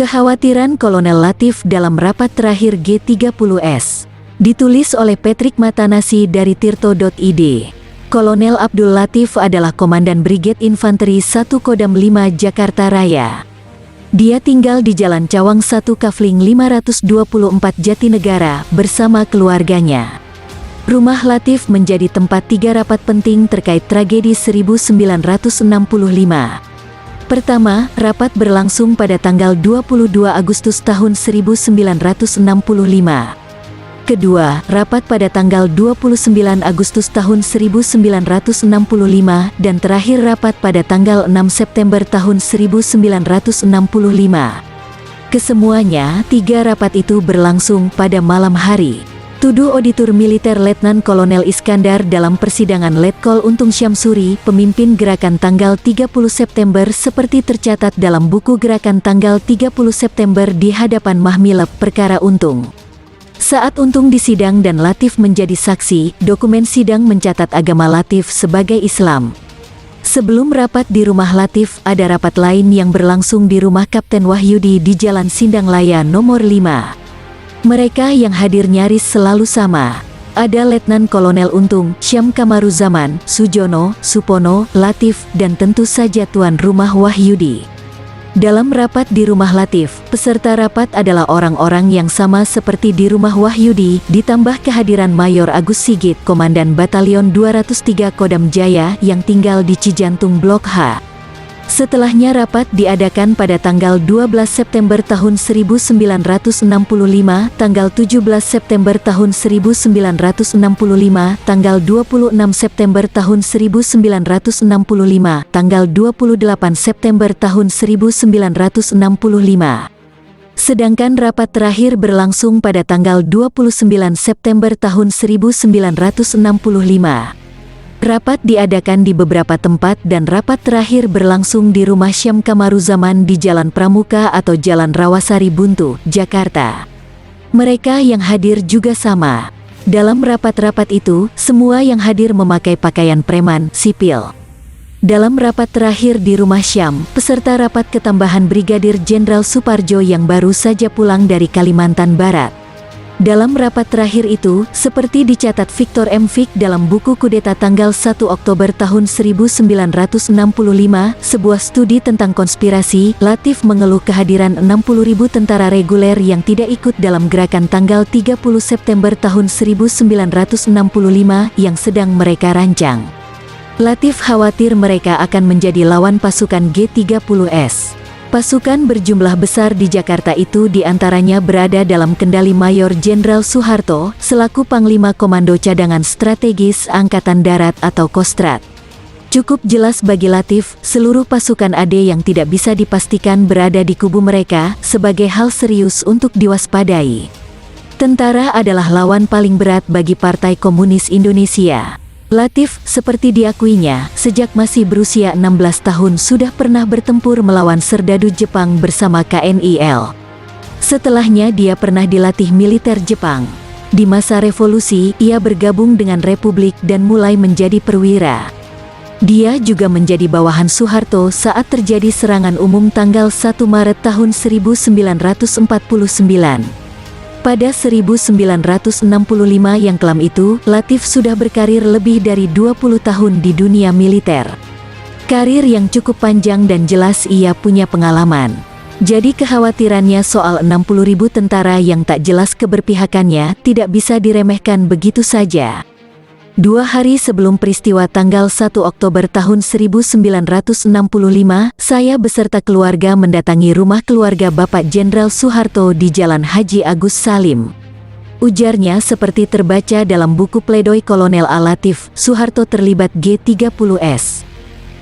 Kekhawatiran Kolonel Latif dalam rapat terakhir G30S. Ditulis oleh Patrick Matanasi dari tirto.id. Kolonel Abdul Latif adalah Komandan Brigade Infanteri 1 Kodam 5 Jakarta Raya. Dia tinggal di Jalan Cawang 1 Kafling 524 Jatinegara bersama keluarganya. Rumah Latif menjadi tempat 3 rapat penting terkait tragedi 1965. Pertama, rapat berlangsung pada tanggal 22 Agustus tahun 1965. Kedua, rapat pada tanggal 29 Agustus tahun 1965 dan terakhir rapat pada tanggal 6 September tahun 1965. Kesemuanya, 3 rapat itu berlangsung pada malam hari. Tuduh Auditor Militer Letnan Kolonel Iskandar dalam persidangan Letkol Untung Syamsuri, pemimpin gerakan tanggal 30 September seperti tercatat dalam buku gerakan tanggal 30 September di hadapan Mahmilab Perkara Untung. Saat Untung disidang dan Latif menjadi saksi, dokumen sidang mencatat agama Latif sebagai Islam. Sebelum rapat di rumah Latif, ada rapat lain yang berlangsung di rumah Kapten Wahyudi di Jalan Sindang Laya nomor 5. Mereka yang hadir nyaris selalu sama. Ada Letnan Kolonel Untung, Syam Kamaruzaman, Sujono, Supono, Latif, dan tentu saja tuan rumah Wahyudi. Dalam rapat di rumah Latif, peserta rapat adalah orang-orang yang sama seperti di rumah Wahyudi, ditambah kehadiran Mayor Agus Sigit, Komandan Batalion 203 Kodam Jaya yang tinggal di Cijantung Blok H. Setelahnya rapat diadakan pada tanggal 12 September tahun 1965, tanggal 17 September tahun 1965, tanggal 26 September tahun 1965, tanggal 28 September tahun 1965. Sedangkan rapat terakhir berlangsung pada tanggal 29 September tahun 1965. Rapat diadakan di beberapa tempat dan rapat terakhir berlangsung di rumah Syam Kamaruzaman di Jalan Pramuka atau Jalan Rawasari Buntu, Jakarta. Mereka yang hadir juga sama. Dalam rapat-rapat itu, semua yang hadir memakai pakaian preman, sipil. Dalam rapat terakhir di rumah Syam, peserta rapat ketambahan Brigadir Jenderal Suparjo yang baru saja pulang dari Kalimantan Barat. Dalam rapat terakhir itu, seperti dicatat Victor M. Fick dalam buku Kudeta tanggal 1 Oktober tahun 1965, sebuah studi tentang konspirasi, Latif mengeluh kehadiran 60.000 tentara reguler yang tidak ikut dalam gerakan tanggal 30 September tahun 1965 yang sedang mereka rancang. Latif khawatir mereka akan menjadi lawan pasukan G30S. Pasukan berjumlah besar di Jakarta itu diantaranya berada dalam kendali Mayor Jenderal Soeharto, selaku Panglima Komando Cadangan Strategis Angkatan Darat atau Kostrat. Cukup jelas bagi Latif, seluruh pasukan AD yang tidak bisa dipastikan berada di kubu mereka, sebagai hal serius untuk diwaspadai. Tentara adalah lawan paling berat bagi Partai Komunis Indonesia. Latif, seperti diakuinya, sejak masih berusia 16 tahun sudah pernah bertempur melawan serdadu Jepang bersama KNIL. Setelahnya dia pernah dilatih militer Jepang. Di masa revolusi, ia bergabung dengan Republik dan mulai menjadi perwira. Dia juga menjadi bawahan Soeharto saat terjadi serangan umum tanggal 1 Maret tahun 1949. Pada 1965 yang kelam itu, Latif sudah berkarir lebih dari 20 tahun di dunia militer. Karir yang cukup panjang dan jelas ia punya pengalaman. Jadi kekhawatirannya soal 60.000 tentara yang tak jelas keberpihakannya tidak bisa diremehkan begitu saja. 2 hari sebelum peristiwa tanggal 1 Oktober tahun 1965, saya beserta keluarga mendatangi rumah keluarga Bapak Jenderal Soeharto di Jalan Haji Agus Salim. Ujarnya seperti terbaca dalam buku pledoi Kolonel A. Latif, Soeharto terlibat G30S.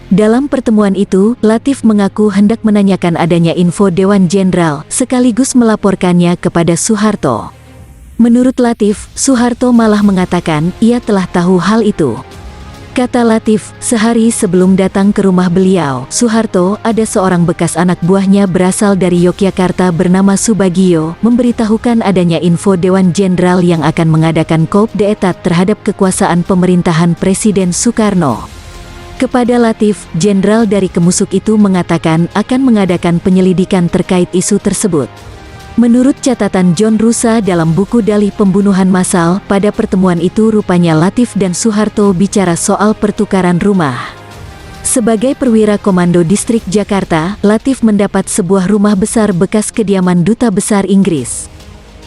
Dalam pertemuan itu, Latif mengaku hendak menanyakan adanya info Dewan Jenderal, sekaligus melaporkannya kepada Soeharto. Menurut Latif, Soeharto malah mengatakan ia telah tahu hal itu. Kata Latif, sehari sebelum datang ke rumah beliau, Soeharto, ada seorang bekas anak buahnya berasal dari Yogyakarta bernama Subagio, memberitahukan adanya info Dewan Jenderal yang akan mengadakan coup d'etat terhadap kekuasaan pemerintahan Presiden Soekarno. Kepada Latif, jenderal dari Kemusuk itu mengatakan akan mengadakan penyelidikan terkait isu tersebut. Menurut catatan John Rusa dalam buku Dalih Pembunuhan Massal, pada pertemuan itu rupanya Latif dan Soeharto bicara soal pertukaran rumah. Sebagai perwira komando distrik Jakarta, Latif mendapat sebuah rumah besar bekas kediaman Duta Besar Inggris.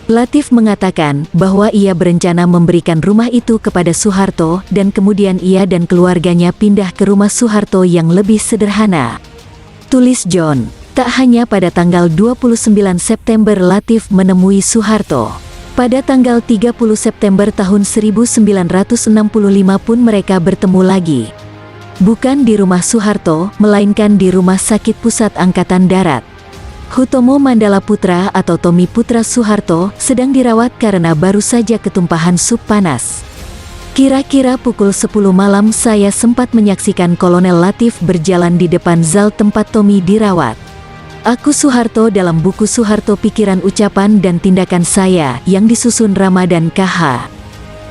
Latif mengatakan bahwa ia berencana memberikan rumah itu kepada Soeharto dan kemudian ia dan keluarganya pindah ke rumah Soeharto yang lebih sederhana. Tulis John. Tak hanya pada tanggal 29 September Latif menemui Soeharto. Pada tanggal 30 September tahun 1965 pun mereka bertemu lagi. Bukan di rumah Soeharto, melainkan di Rumah Sakit Pusat Angkatan Darat. Hutomo Mandala Putra atau Tommy Putra Soeharto sedang dirawat karena baru saja ketumpahan sup panas. Kira-kira pukul 10 malam saya sempat menyaksikan Kolonel Latif berjalan di depan zal tempat Tommy dirawat. Aku Soeharto dalam buku Soeharto Pikiran Ucapan dan Tindakan Saya yang disusun Ramadan KH.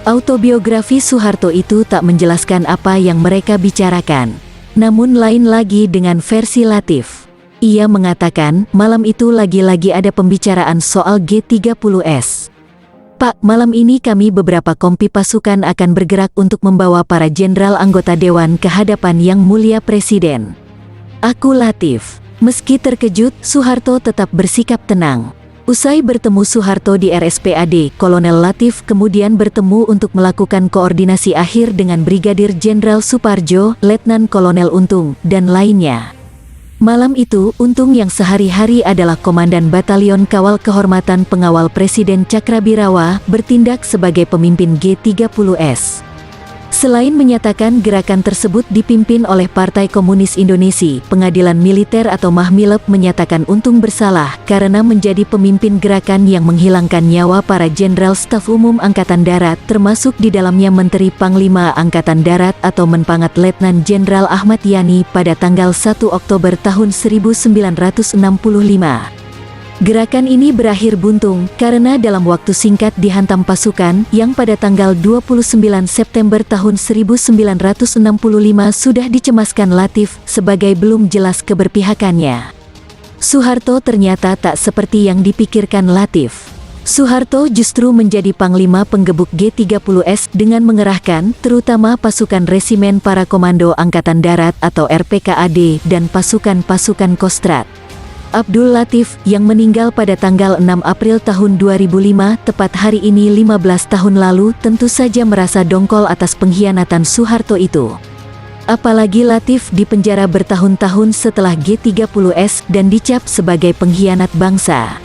Autobiografi Soeharto itu tak menjelaskan apa yang mereka bicarakan. Namun lain lagi dengan versi Latif. Ia mengatakan malam itu lagi-lagi ada pembicaraan soal G30S. Pak, malam ini kami beberapa kompi pasukan akan bergerak untuk membawa para jenderal anggota Dewan ke hadapan Yang Mulia Presiden. Aku Latif. Meski terkejut, Soeharto tetap bersikap tenang. Usai bertemu Soeharto di RSPAD, Kolonel Latif kemudian bertemu untuk melakukan koordinasi akhir dengan Brigadir Jenderal Suparjo, Letnan Kolonel Untung, dan lainnya. Malam itu, Untung yang sehari-hari adalah Komandan Batalion Kawal Kehormatan Pengawal Presiden Cakrabirawa, bertindak sebagai pemimpin G30S. Selain menyatakan gerakan tersebut dipimpin oleh Partai Komunis Indonesia, Pengadilan Militer atau Mahmilep menyatakan Untung bersalah karena menjadi pemimpin gerakan yang menghilangkan nyawa para Jenderal Staf Umum Angkatan Darat, termasuk di dalamnya Menteri Panglima Angkatan Darat atau Menpangat Letnan Jenderal Ahmad Yani pada tanggal 1 Oktober tahun 1965. Gerakan ini berakhir buntung karena dalam waktu singkat dihantam pasukan yang pada tanggal 29 September tahun 1965 sudah dicemaskan Latif sebagai belum jelas keberpihakannya. Soeharto ternyata tak seperti yang dipikirkan Latif. Soeharto justru menjadi panglima penggebuk G30S dengan mengerahkan terutama pasukan Resimen Para Komando Angkatan Darat atau RPKAD dan pasukan-pasukan Kostrad. Abdul Latif, yang meninggal pada tanggal 6 April tahun 2005, tepat hari ini 15 tahun lalu, tentu saja merasa dongkol atas pengkhianatan Soeharto itu. Apalagi Latif dipenjara bertahun-tahun setelah G30S dan dicap sebagai pengkhianat bangsa.